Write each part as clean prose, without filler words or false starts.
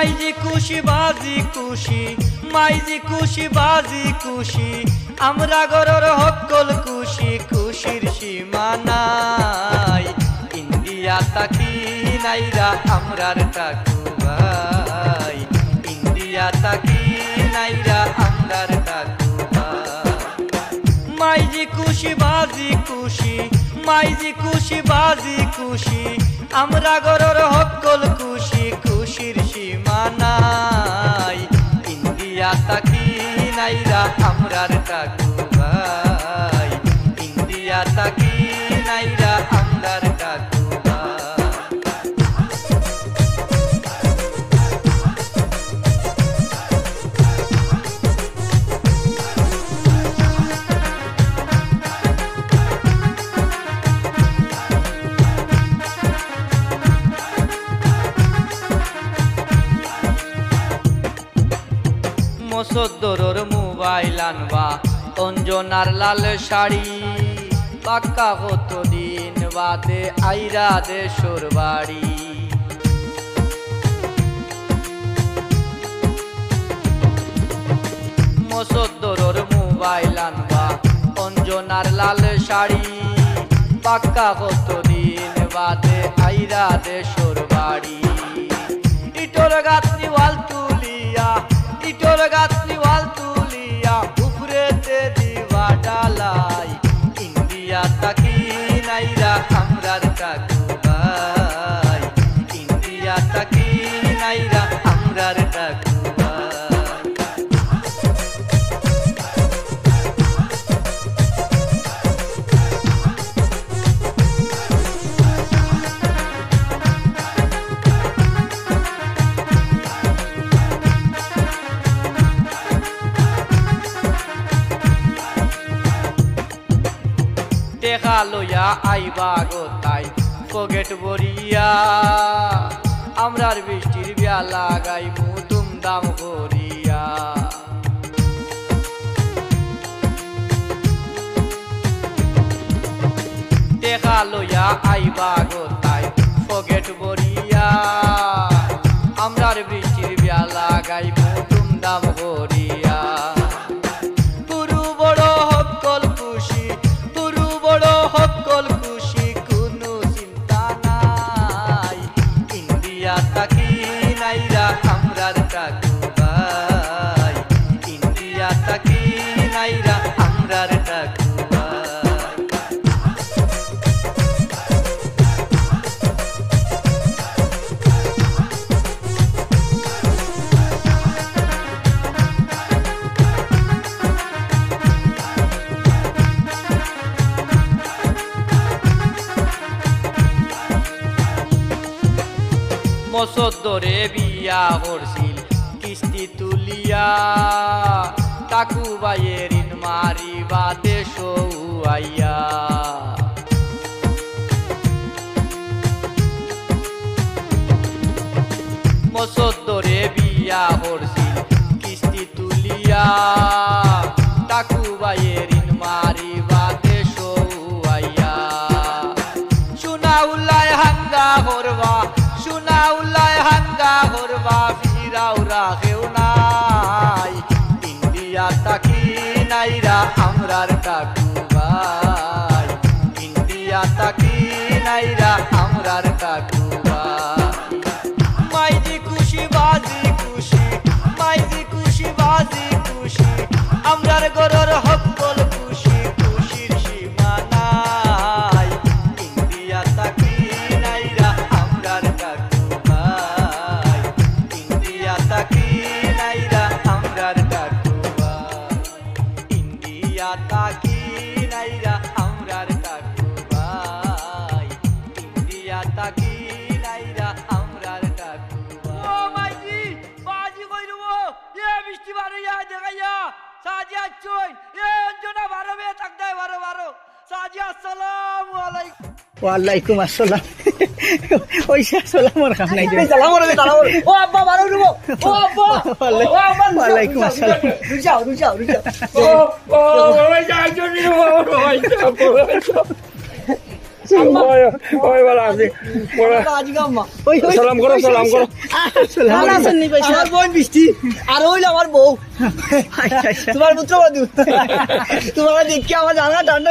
মাইজি খুশি বাজি খুশি, মাইজি খুশি বাজি খুশি, আমরা গরর হকল খুশি, খুশির সীমা নাই। ইন্ডিয়া তাকি নাইরা আমরার টাকু ভাই, ইন্ডিয়া তাকি নাইরা আমরার টাকু ভাই। মাইজি খুশি বাজি খুশি, মাইজি খুশি বাজি খুশি, আমরা গরর হকল খুশি, খুশির সীমা নাই। ইন্ডিয়া তাকি নাইরা আমরার টাকু ভাই, ইন্ডিয়া তাকি নাইরা আমরার টাকু ভাই। মসদ্দরর মোবাইল আনবা, অঞ্জনার লাল শাড়ি, পাক্কা কতদিন বাদে আইরা দেশর বাড়ি। মসদ্দরর মোবাইল আনবা, অঞ্জনার লাল শাড়ি, পাক্কা কতদিন বাদে আইরা দেশর বাড়ি। ইটোর গাছনি ওয়াল তুলিয়া, ইটোর গাছনি ওয়াল তুলিয়া, উপরেতে দিবা ডালাই। ইন্ডিয়া তাকি নাইরা আমরার টাকু ভাই, ইন্ডিয়া তাকি নাইরা আমরার টাকু ভাই। টেকা লইয়া আইবা গোতাই পকেট ভরিয়া, আমরার বৃষ্টির বিয়া লাগাইমু দুমদাম করিয়া। টেকা লইয়া আইবা গোতাই পকেট ভরিয়া, আমরার বৃষ্টির বিয়া লাগাইমু দুমদাম করিয়া। পুরু বড় হকল খুশি, পুরু বড় হকল খুশি, কোনো চিন্তা নাই। ইন্ডিয়া তাকি নাইরা আমরার টাকু ভাই, ইন্ডিয়া তাকি নাইরা আমরার টাকু ভাই। মসদ্দরে বিয়া করছিল কিস্তি তুলিয়া, টাকু বাইয়ের ঋণ মারিবা দেশ আইয়া। মসদ্দরে বিয়া করছিল কিস্তি তুলিয়া, টাকু বাইয়ের ঋণ মারিবা দেশ আইয়া। সোনা উল্লায় হাঙ্গা করবা, সোনা উল্লায় হাঙ্গা করবা, ফিরাও রাখেও নাই। ইন্ডিয়া তাকি নাইরা আমরার টাকু ভাই, ইন্ডিয়া তাকি নাইরা আমরার টাকু ভাই। মাইজি খুশি বাজি খুশি, মাইজি খুশি বাজি খুশি, আমরার গরর হকল খুশি, খুশির সীমা নাই। ইন্ডিয়া তাকি নাইরা আমরার টাকু ভাই, ইন্ডিয়া তাকি নাইরা আমরার টাকু ভাই, ইন্ডিয়া তাকি নাইরা আমরার টাকু ভাই, ইন্ডিয়া তাকি নাইরা আমরার টাকু ভাই। ও মাইজি বাজি কই দেবো, এ বৃষ্টি বারো ইয়া দেখাইয়া সাজি আচ্ছই, এ অঞ্জনা বারো বে তাক দেয় বারো বারো। সাজি আসসালামু আলাইকুম। ওয়ালাইকুম আসসালাম। ওই সালাম ওর কাম নাই। সালাম ওরে সালাম ওরে। ও আব্বা বারো দেবো, ও আব্বা, ও আব্বা ওয়ালাইকুম আসসালাম। রুজাও রুজাও রুজাও। ও ও ওই যাই জনি ও ওই ওই বলা আছে আজি গাম্মা সালাম করো ভালো আছেন নি ভাই আমার বোন বৃষ্টি আর হইল আমার বউ তোমার পুত্র বধূ তোমার দেখি আমার জানা ঠান্ডা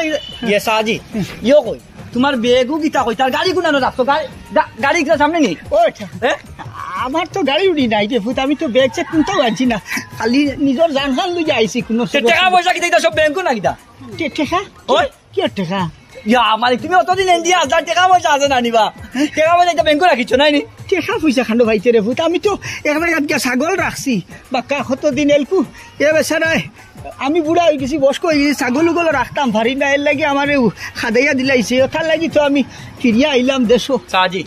ইয়ে সাজি ইয়ো কই তোমার বেগু গীতা কই তার গাড়ি গুনানো রাখতো গাড়ি সামনে নেই ওইটা আমার তো গাড়ি উড়ি নাই রে ভূত, আমি তো ব্যাগ চেক কোনটাও আনছি না, খালি নিজের জান খান লই আইছি কোনো টাকা পয়সা কি দিতা সব ব্যাংকু না গীতা টেকা ওই কি টাকা ইয়া মানে তুমি অতদিন এন্দি 1000 টাকা পয়সা আছে না নিবা টাকা পয়সা এটা ব্যাংকু রাখিছো নাই নি টেকা পয়সা খান্ড ভাইতে রে ভূত, আমি তো এখানে ছাগল রাখছি বাক্কা কতদিন এলকু এ বেচারায় আমি বুড়া হয়ে গেছি বয়স্ক হয়ে গেছি, ছাগলগুলো রাখতাম ভারী না, এর লাগে আমার খাদাইয়া দিলাইছে, ওটার লাগি তো আমি ফিরিয়া আইলাম দেশো। সাজি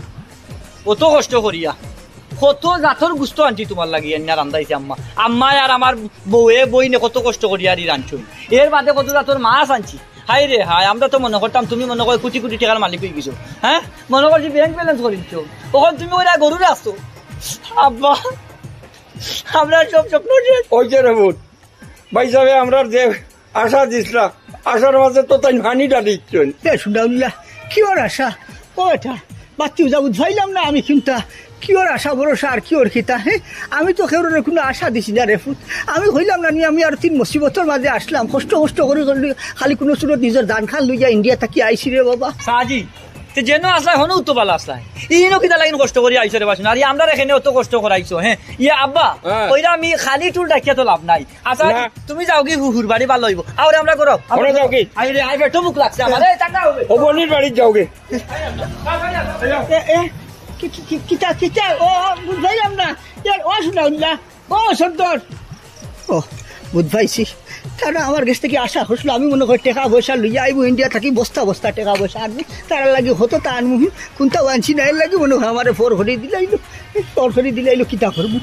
কত কষ্ট করিয়া কত জাতর গুস্ত আনছি তোমার লাগি এনে রান্ধাইছে আম্মা আম্মায় আর আমার বউয়ে বইনে কত কষ্ট করিয়া আর রাঁধছই, এর বাদে কত জাতর মাছ আনছি। হাই রে হাই, আমরা তো মনে করতাম তুমি মনে করে কোটি কোটি টাকার মালিক হয়ে গেছো, হ্যাঁ মনে করছি ব্যাংক ব্যালেন্স করিছো, তখন তুমি ওরা গরুরে আসছো। আব্বা আমরা সব স্বপ্ন ওই যে রে বোন ভাই সাহেব আমরা যে আশা দিছিলাম আশার মাঝে তো তাই হানিটা দিচ্ছেন শুনাউল্লাহ কি ওর আশা ও এটা বাচ্চি যাব ভাইলাম না আমি কিন্তু কি ওর আশা ভরসা আর কি ওর খিতা, হ্যাঁ আমি তো কেউ কোনো আশা দিছি না রে ফুট, আমি হইলাম না আমি আর 3 মুসিবতর মাঝে আসলাম, কষ্ট করে খালি কোনো সুরত নিজের দান খান লইয়া ইন্ডিয়া থাকি আইসি রে বাবা। সাজি যেন আসলাই হনো তো ভালো আসলাই ইনো কিতা লাগিন কষ্ট করি আইছো রে বাসুন, আর আমরা এখানে অত কষ্ট করাইছো। হ্যাঁ ইয়ে আব্বা ওইরা আমি খালি টুল রাখিয়া তো লাভ নাই। আচ্ছা তুমি যাও কি হুহুর বাড়ি ভালো হইব, আর আমরা করো আমরা যাও কি আই রে আই বেটো মুখ লাগছে আমার, এই টাকা হবে ও বনির বাড়ি যাওগে কিতা কিতা ও বুঝাইলাম না ও শুনাউল্লাহ ও সর্দার ও বুঝাইছি তারা আমার কাছ থেকে আশা করছিল আমি মনে করি টাকা পয়সা লইয়া আইব ইন্ডিয়া থাকি বস্তা বস্তা টাকা পয়সা আনবি, তার লাগে হতো তা আনবি কোনটাও আনছি না, এর লাগে মনে হয় আমার ফোর ঘড়ি দিলাইলো কিতা করবো,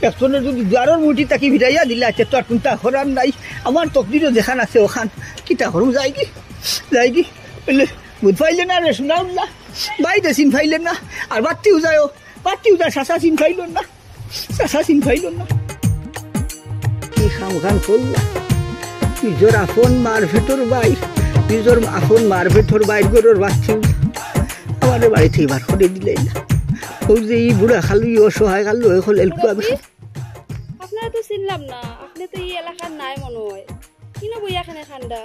একজনের যদি দুয়ারের মুঠি তাকে ভিড়াইয়া দিলে আছে তো আর কোনটা করার নাই, আমার তকদিরও যেখান আছে ওখান কিতা করবো যাই কি বললে বুঝ পাইলে না রে শুনাউল্লাহ বাইরে চিন ফাইলেন না, আর বাড়তিও যায় শাসা চিন ফাইল না কি খাম করলাম নিজের আপন মার ভেতর বাইর গরুর বাচ্চা আমার বাড়ি থেকে বার করে দিলে না, ওই যে এই বুড়া খালুই অসহায় খালু এখন এলকু আমি আপনারা তো চিনলাম না, আপনি তো এই এলাকার নাই মনে হয়, কিনা বই এখানে ঠান্ডা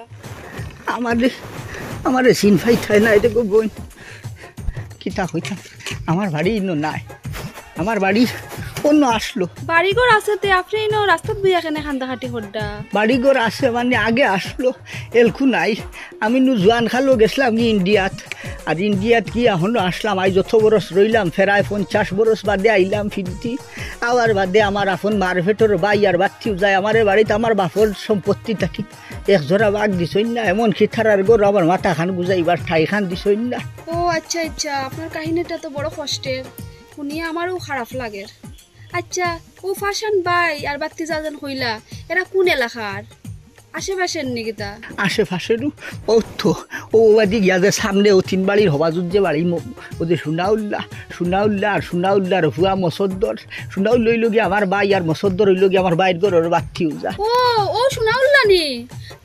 আমাদের চিন ফাই থাই না, এটা বই কিতা হইতাম আমার বাড়ি ইনো নাই, আমার বাড়ি অন্য আসলো বাড়িঘর আছে তে আপনি ইনো রাস্তাত বই এখানে খান্দাখাটি হড্ডা বাড়িঘর আছে মানে আগে আসলো এলকু নাই, আমি জোয়ান খালো গেছিলাম কি ইন্ডিয়াত, আর ইন্ডিয়াত কি এখনো আসলাম, আই যত বরস রইলাম ফেরায় 50 বরস বাদে আইলাম ফিরতি, আবার বাদে আমার আপন মারভেটর বাই আর বাচ্চিও যায় আমার বাড়িতে, আমার বাপর সম্পত্তি থাকি এক জোড়া বাঘ দিছই না, এমন খিথারার গর আমার মাথা খান গুজাইবার ঠাই খান দিছই না। ও আচ্ছা আপনার কাহিনীটা তো বড় কষ্টের, শুনিয়ে আমারও খারাপ লাগে। আচ্ছা ও ফাশান বাই আর বাত্তি যাজন হইলা এরা কোন এলাকার আশেপাশের নাকি? তা আশেপাশেরও ও তো ও বাদি গিয়া যে সামনে ও 3 বাড়ির হবাজুর যে বাড়ি ও যে সুনাউল্লাহ আর সুনাউল্লাহর হুয়া মসদ্দর, সুনাউল লইল গিয়ে আমার বাই আর মসদ্দর হইল গিয়ে আমার বাইর ঘরের বাত্তিও যা। ও সুনাউল্লাহ নি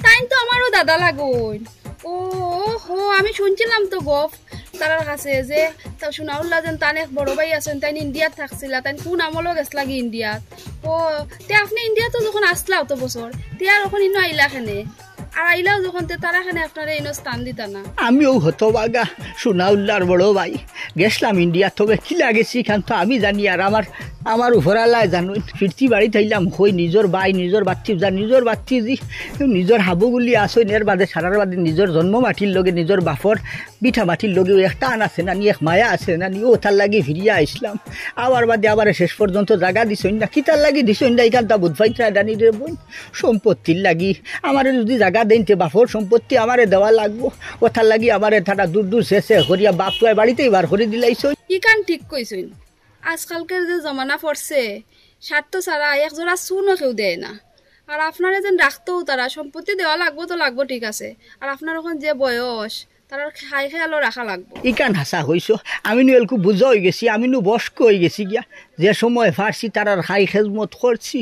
তাই তো আমারও দাদা লাগুন। ও হো আমি শুনছিলাম তো গপ তার কাছে যে তা সুনাউল্লাহ যেন তার এক বড় ভাই আছেন তাই ইন্ডিয়াত থাকছিল, তাই কোন আমলও গেছ লাগি ইন্ডিয়াত। ও তে আপনি ইন্ডিয়াতে যখন আসলাও তো বছর তে আর ওখানে ইনো আইলা খানে আর আইলাও যখন তে তারা খানে আপনারা ইনো স্থান দিতা না। আমিও হতো বাগা সুনাউল্লাহর বড় ভাই গেছিলাম ইন্ডিয়া, তবে কি লাগেছি খান তো আমি জানি, আর আমার উপরালায় জানো ফিরতি বাড়ি থাইলাম হই নিজের বাই নিজের বাচ্চি যা নিজের বাচ্চি যি নিজের হাবুগুলি আসই এর বাদে সারার বাদে নিজের জন্ম মাটির লগে নিজের বাপর পিঠা মাটির লগে এক টান আছে না নি এক মায়া আছে না নি, ও তার লাগি ফিরিয়া আসলাম, আবার বাদে আবার শেষ পর্যন্ত জায়গা দিছই না, কি তার লাগি দিছই না এখান তা বুধ ভাইটা ডানি রে বোন সম্পত্তির লাগি আমারে যদি জায়গা দেনতে বাপর সম্পত্তি আমারে দেওয়া লাগবো, ও তার লাগি আমারে তারা দূর শেষে করিয়া বাপ তো বাড়িতেই বার করে দিলাইছ। ই কান ঠিক কইছইন, আজকালকার যে জমানা পড়ছে স্বার্থ ছাড়া এক জোড়া চুনও কেউ দেয় না, আর আপনারা যেন রাখতেও তারা সম্পত্তি দেওয়া লাগবো তো লাগবো ঠিক আছে, আর আপনার এখন যে বয়স তারা খাই খেয়ালও রাখা লাগবো। ইকান হাসা হইছ আমি নু এলকু বুঝা হয়ে গেছি আমি নু বস্ক হয়ে গেছি গিয়া যে সময় ফার্সি তার আর খাই খেজমত করছি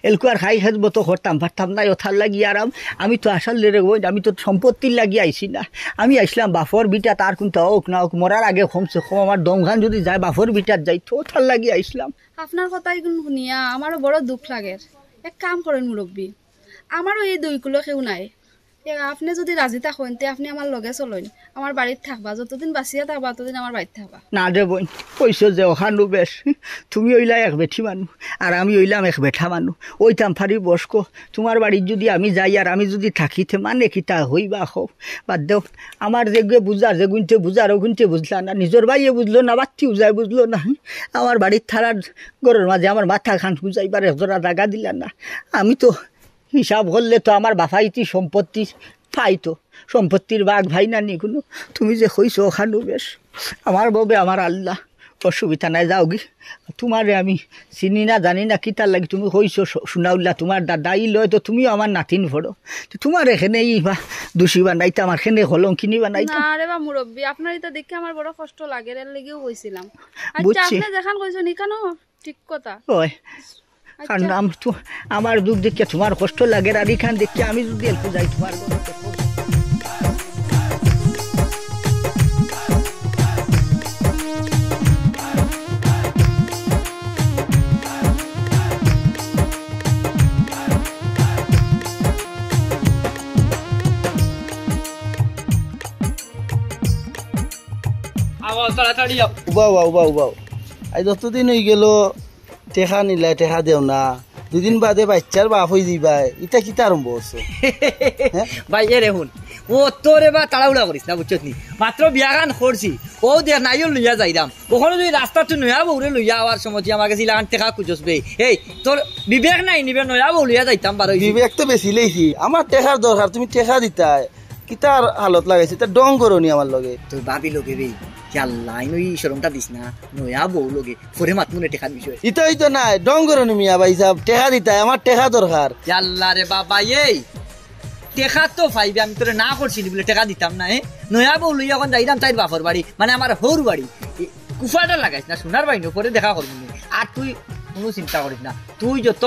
এলকু আর খাই খেজমতো করতাম পারতাম না ওথার লাগি আরাম আমি তো আসার লেরে গই আমি তো সম্পত্তির লাগি আইছি না আমি আইসলাম বাফর বিটা তার কিন্তু হোক না হোক মরার আগে কমছে কম আমার দমখান যদি যায় বাফর বিটার যাই তো ওথার লাগি আইসলাম। আপনার কথা এগুলো শুনিয়া আমারও বড় দুঃখ লাগে। এক কাম করেন মুরব্বী, আমারও এই 2 কিলো কেউ নাই, আপনি যদি রাজি থাকেন তে আপনি আমার লগে চলেন, আমার বাড়িতে থাকবা, যতদিন বাঁচিয়া থাকবা ততদিন আমার বাড়িতে থাকবা। না দে বোন কইছো যে ওখানো বেশ তুমি ওইলা এক বেঠি মানুষ আর আমি ওইলাম এক বেঠা মানুষ ওইতাম ফারি বসকো তোমার বাড়ির যদি আমি যাই আর আমি যদি থাকিতে মানে কিতা হইবা হোক বাদ দেও আমার যেগুলো বুঝার যে গুনতে বুঝার ও গুনতে বুঝলা না নিজের ভাইয়ে বুঝলো না বাচ্চিও যায় বুঝলো না আমার বাড়ির থারার ঘরের মাঝে আমার মাথা খান বুঝাইবার একজোড়া জায়গা দিলা না আমি তো হিসাব করলে তো আমার বাফাইতি সম্পত্তি পাইতো সম্পত্তির বাঘ ভাই না নি কোনো তুমি যে হইছো ওখানো বেশ আমার ববে আমার আল্লাহ অসুবিধা নাই যাও গি তোমারে আমি চিনি না জানি না কি তার লাগি তুমি হইছো শুনাউল্লা তোমার দাদাই লয় তো তুমিও আমার নাতিন ভরো তোমার এখানে বা দোষী বানাইতে আমার এখানে হলঙ্কিনি বানাইতে না রে বা মুরব্বী আপনার এটা দেখে আমার বড় কষ্ট লাগে এর লাগেও কইছিলাম। আচ্ছা বুঝছি আপনি দেখান কইছো নি কেন ঠিক কথা ওই কারণ আমার দুঃখ দেখে তোমার কষ্ট লাগে আর এখান দেখে আমি যদি একটু যাই তোমার তাড়াতাড়ি উবাও উবাও আজ যতদিন হয়ে গেল টেকা নিলাই টেকা দেও না, 2 দিন বাদে বাচ্চার বাপ হয়ে যাবা, ইটা কিতা আরম্ভ হচ্ছে? ভাই এ রেহুন ও তোরে বা তাড়াহুড়া করিস না বুঝছত নি, মাত্র বিয়া গান করছি ও দেখ নাইও লইয়া যাইরাম ওখানে যদি রাস্তা তুই নয়া বউরে লইয়া আওয়ার সময় তুই আমার কাছে লাগান টেকা খুঁজসবে এই তোর বিবেক নাই নিবে নয়া বউ লইয়া যাইতাম পারো। বিবেক তো বেশি লেছি, আমার টেকার দরকার, তুমি টেকা দিতা কিতার হালত লাগাইছে তা ডং করনি আমার লগে। তোর ভাবি লগে রে আল্লাহ ওই শরমটা দিস না নয়া বউ লগে ফরে মাতমুনে টেকা বিষয় ইতাই তো নাই ডং করনি মিয়া ভাই সাহেব, টেকা দিতা আমার টেকা দরকার। আল্লাহ রে বাবা এই টেকা তো পাইবে আমি তোরে না করছিলি বলে টেকা দিতাম না নয়া বউ লইয়া এখন যাইতাম তাই বাপর বাড়ি মানে আমার হৌর বাড়ি কুফাটা লাগাইস না সোনার বাইনো পরে দেখা করবি আর তুই কোনো চিন্তা করিস না, তুই যত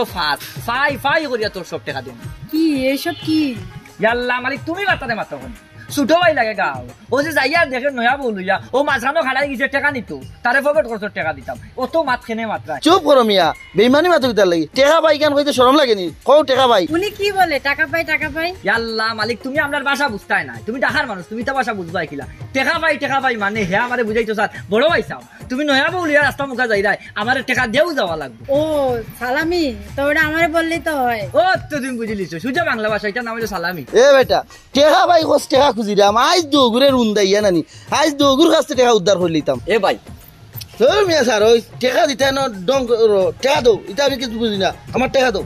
ফাই করিয়া তোর সব টেকা দিন। কি এইসব কি আল্লাহ মালিক তুমি বাতারে মাত্র ছোট ভাই লাগে গাও ও যে যাইয়া দেখে নয়া বউ লইয়া ও মাঝখানো খাড়াই গেছে টেকা নিত তারে ফকেট করছো টেকা দিতাম ও তো মাত খেনে মাত্রায়। চুপ করো মিয়া, বেইমানি মাতো কিতার লাগি, টেকা পাই কেন কইতে শরম লাগেনি? কও টেকা পাই। উনি কি বলে টাকা পাই আল্লাহ মালিক তুমি আপনার ভাষা বুঝতাই না, তুমি ঢাকার মানুষ তুমি তো ভাষা বুঝবাই কিলা টেকা পাই মানে হে আমারে বুঝাইছো স্যার বড় ভাই চাও তুমি নয়া বউ লইয়া রাস্তা মুখা যাই রায় আমার টেকা দেও যাওয়া লাগবে। ও সালামি তো ওটা আমারে বললি তো হয়। ও তো তুমি বুঝলিছো সুজা বাংলা ভাষা এটা নাম হলো সালামি। এ বেটা টেকা পাই কোস টেকা খুঁজিরাম আজ দৌগুরে রুন্দাইয়া নানি আজ দৌগুর কাছে টেকা উদ্ধার করে লিতাম। এ ভাই মিয়া স্যার ওই টেকা দিতে ডং টেকা দো, এটা আমি কিছু বুঝি না, আমার টেকা দো।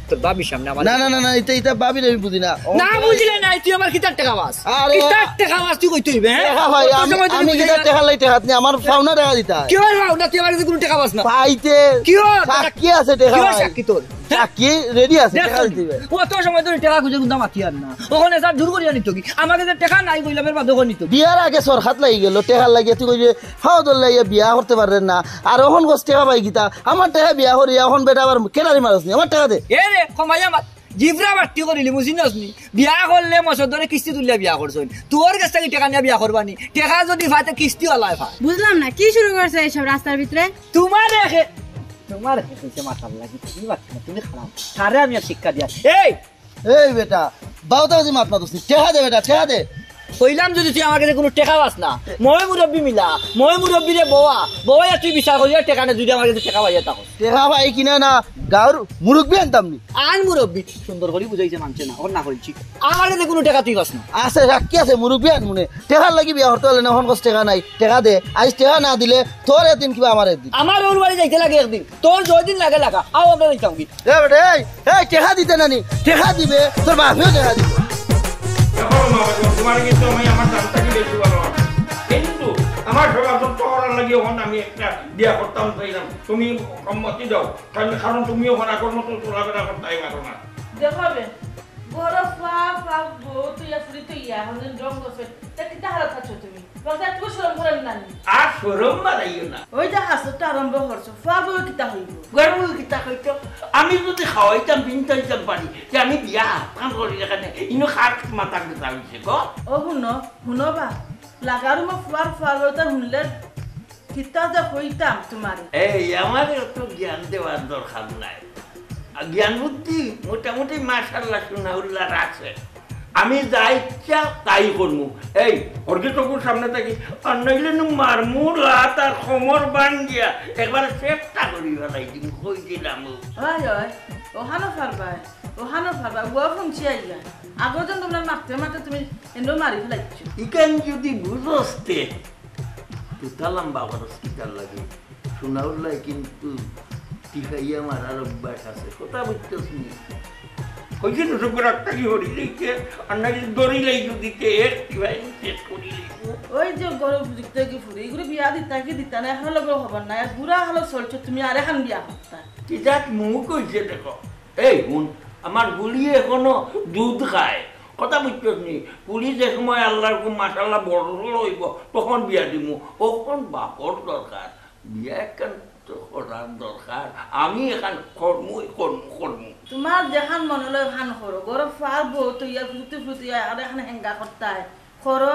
তোর বাবির সামনে আমার না না না না এটা বাবির আমি বুঝি না। না বুঝলে নাই তুই আমার কিতার টাকা বাস আরে কিতার টাকা বাস তুই কই তুইবে হ্যাঁ টেকা ভাই আমি কিটা টেকা লাই টেকা আপনি আমার পাওনা টাকা দিতা কি হয় না তুই আমার কাছে কোনো টাকা বাস না পাইতে কি হয় সাক্ষী আছে টেকা কি হয় ভাই, সাক্ষী তোর সাক্ষী রেডি আছে টেকা দিবে। কত সময় ধরে টাকা খুঁজে গুন্দা মাতি আর না ওখানে স্যার দূর করিয়া নিত কি আমার কাছে টাকা নাই কইলামের বাধ্য করে নিত। বিয়ার আগে সরকার লাগি গেল টেকা লাগিয়ে তুই কইছে ফাওদর লাগিয়ে বিয়া করতে পারেন না আর ওখান গোস টেকা পাই গিতা আমার টাকা বিয়া করি এখন বেটা আবার কেনারি মারস নি আমার টাকা দে। এ রে কমাইয়া মাত জিভরা বাট্টি করিলি মুছিনস নি বিয়া করলে মসর ধরে কিস্তি তুলিয়া বিয়া করছই তোর কাছ থেকে টাকা নিয়ে বিয়া করবানি টাকা যদি ফাতে কিস্তি আলায় ফা বুঝলাম না কি শুরু করছে এইসব রাস্তার ভিতরে। তোমার কইছে মাথার লাগি তুমি বাচ্চা না তুমি খারাপ সারে আমি আর শিক্ষা দিয়া এই বেটা বাউতা জি মাত মাতুস টেকা দে বেটা টেকা দে। কইলাম যদি তুই আমার কাছে কোনো টাকা পাস না মই মুরব্বী মিলা মই মুরব্বী রে বওয়া তুই বিচার করিয়া টাকা না যদি আমার কাছে টাকা পাইয়া থাকো টেকা ভাই কিনা না গাঁর মুরব্বী আনতাম নি আন মুরব্বী সুন্দর করে বুঝাইছে মানছে না ওর না কইছি আমার কাছে কোনো টাকা তুই পাস না আছে রাখি আছে মুরব্বী আন মনে টেকার লাগি বিয়া করতে হলে না এখন কষ্ট টাকা নাই টেকা দে আজ টেকা না দিলে তোর একদিন কিবা আমার একদিন আমার ওর বাড়ি যাইতে লাগে একদিন তোর 2 দিন লাগে লাগা আও আমরা যাইতাম কি এ বেটা এই টেকা দিতে নানি টেকা দিবে তোর বাপেও টেকা দিবে। তোমার কিন্তু আমি আমার দামটাকে বেশি ভালো কিন্তু আমার সবাই করার লাগে ওখানে আমি একটা বিয়া করতাম চাইলাম তুমি সম্মতি দাও কারণ তুমি ওখানে আগর মতো চলাফেরা করতে পারো না। দেখাবে বড় ফা ফা বহুত ইয়া ফুরি তো ইয়া হন রং গছে তা কি হালত আছো তুমি বলতে একটু শরম করেন না আর সরম মারাইও না ওই যে হাসতে আরম্ভ করছো ফা বউ কিতা হইব গর্ব কিতা কইতো আমি যদি খাওয়াইতাম বিনতাইতাম পারি যে আমি বিয়া কাম করি এখানে ইনো খাট মাথা দিতে হইছে গো ও হুনো বা লাগারু মা ফুয়ার ফুয়ার ওটা হুনলে কিতা যে হইতাম তোমারে এই আমার এত জ্ঞান দেওয়ার দরকার নাই জ্ঞান বুদ্ধি মোটামুটি মাশাআল্লাহ সুনাউল্লাহ আছে আমি যা ইচ্ছা তাই করবো এই অর্জিতকুর সামনে থাকি আর নইলে মারমু লাত আর খমর বান গিয়া একবার চেষ্টা করি ফেলাই দিম কই দিলাম ওই ওহানো ফারবা ও ফুনছি আইয়া আগর জন তোমরা মারতে মারতে তুমি এন্ডো মারি ফেলাইছো ইকান যদি বুঝতে তুতালাম বাবার হসপিটাল লাগে সুনাউল্লাহ কিন্তু টিকাইয়া মারার অভ্যাস আছে কথা বুঝতেছ নি কইছে নসুকুর একটা কি হরি লইছে আর নাকি দড়ি লাইজু দিতে এক টিভাই শেষ করি লইছে ওই যে গরম দিতে কি ফুরি এগুলো বিয়া দিতা না এখন লগো খবর নাই বুড়া হলো চলছো তুমি আর এখন বিয়া করতা কি যাক মুখ কইছে দেখো এই হুন আমার গুলি এখনো দুধ খায় কথা বুঝতেছ নি পুলিশ যে সময় আল্লাহর মাশাআল্লাহ বড় লইব তখন বিয়া দিমু তখন বাপর দরকার বিয়া একখান করার দরকার আমি এখান কর্মই কর্ম তোমার যেখান মনে লয় খান করো গরম ফার বহুত ইয়া ফুটি আর এখন হেঙ্গা করতা করো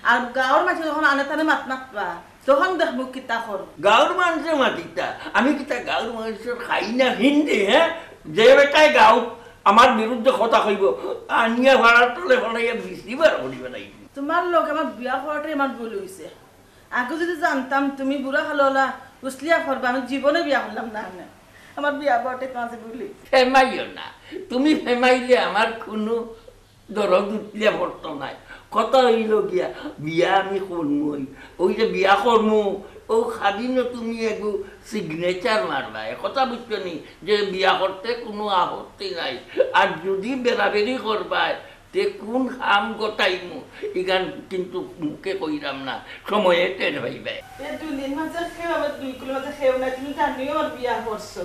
আর গাঁৱৰ মানুহ যখন আনে তানে মাতবা তখন দেখবো কিতা করো গাঁৱৰ মানুষের মাতিতা আমি কিতা গাঁৱৰ মানুষের খাই না হিন্দি হ্যাঁ যে বেটাই গাঁৱত আমার বিরুদ্ধে কথা কইব আনিয়া ভাড়ার তলে ফলাইয়া বিশিবার করি বেলাই তোমার লোক আমার বিয়া করাটাই আমার ভুল হয়েছে আগে যদি জানতাম তুমি বুড়া হালোলা উসলিয়া করবা আমি জীবনে বিয়া করলাম না আমার বিয়া করাটাই কাজে ভুলি ফেমাইও না তুমি ফেমাইলে আমার কোনো দরদ উঠলিয়া ভর্ত নাই কথা হইল গিয়া বিয়া আমি করমই ওই যে বিয়া করমু ও খাবি না তুমি একটু সিগনেচার মারবা কথা বুঝছো নি যে বিয়া করতে কোনো আপত্তি নাই আর যদি বেড়াবেড়ি করবাই তে কোন খাম গোটাইমু ইগান কিন্তু মুখে কইরাম না সময়ে টের ভাইবে দুই দিন মাঝে খেয়ে আমার 2 কিলো মাঝে খেয়েও না তুমি জানিও আমার বিয়া করছো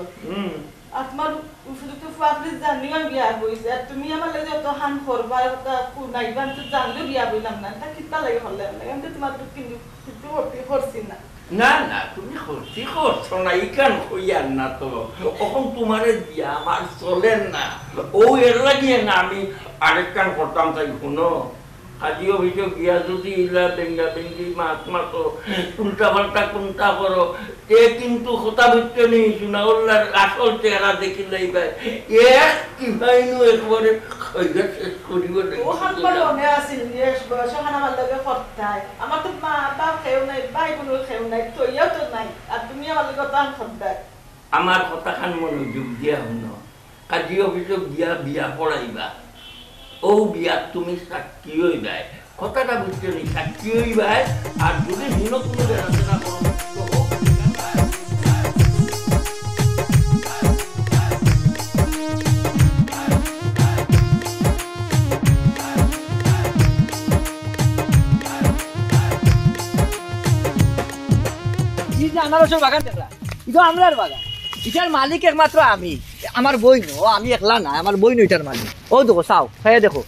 আর তোমার শুধু তো ফাফরি জানিও আমার বিয়া হয়েছে আর তুমি আমার লাগে যত হান করবা নাইবান তো জানলেও বিয়া হইলাম না তা কিতা লাগে হলে আমি তোমার তো কিন্তু করছি না না না তুমি করছো না ইকান হইয়ার না তো এখন তোমার বিয়া আমার চলেন না ও এর লাগিয়ে না আমি আরেকখান করতাম তাই শুনো আজি অভিযোগ গিয়া যদি ইলা বেঙ্গা বেঙ্গি মাতো উল্টা পাল্টা কোনটা করো তে কিন্তু কথা বুঝতে নেই সুনাউল্লার আসল চেহারা দেখিলেই ভাই এক কি ভাইনু একবারে শেষ করিব মনে আছিল সহান আমার লগে খরতাই আমার তো মা বাপ খেও নাই ভাই কোনো খেও নাই তৈয়াও তো নাই আর তুমি আমার লগে তান খরতাই আমার কথা খান মনোযোগ দিয়া শুনো কাজী অভিযোগ দিয়া বিয়া পড়াইবা ও বিয়া তুমি সাক্ষী হইবাই কথাটা বুঝতে নেই সাক্ষী হইবাই আর যদি হিনো কোনো বেড়াচেনা করো আনারসের বাগান দেখলা এটা আমরার বাগান এটার মালিক একমাত্র আমি আমার বই নো আমি একলা না আমার বই নো এটার মালিক ও দেখো চাও খাই দেখো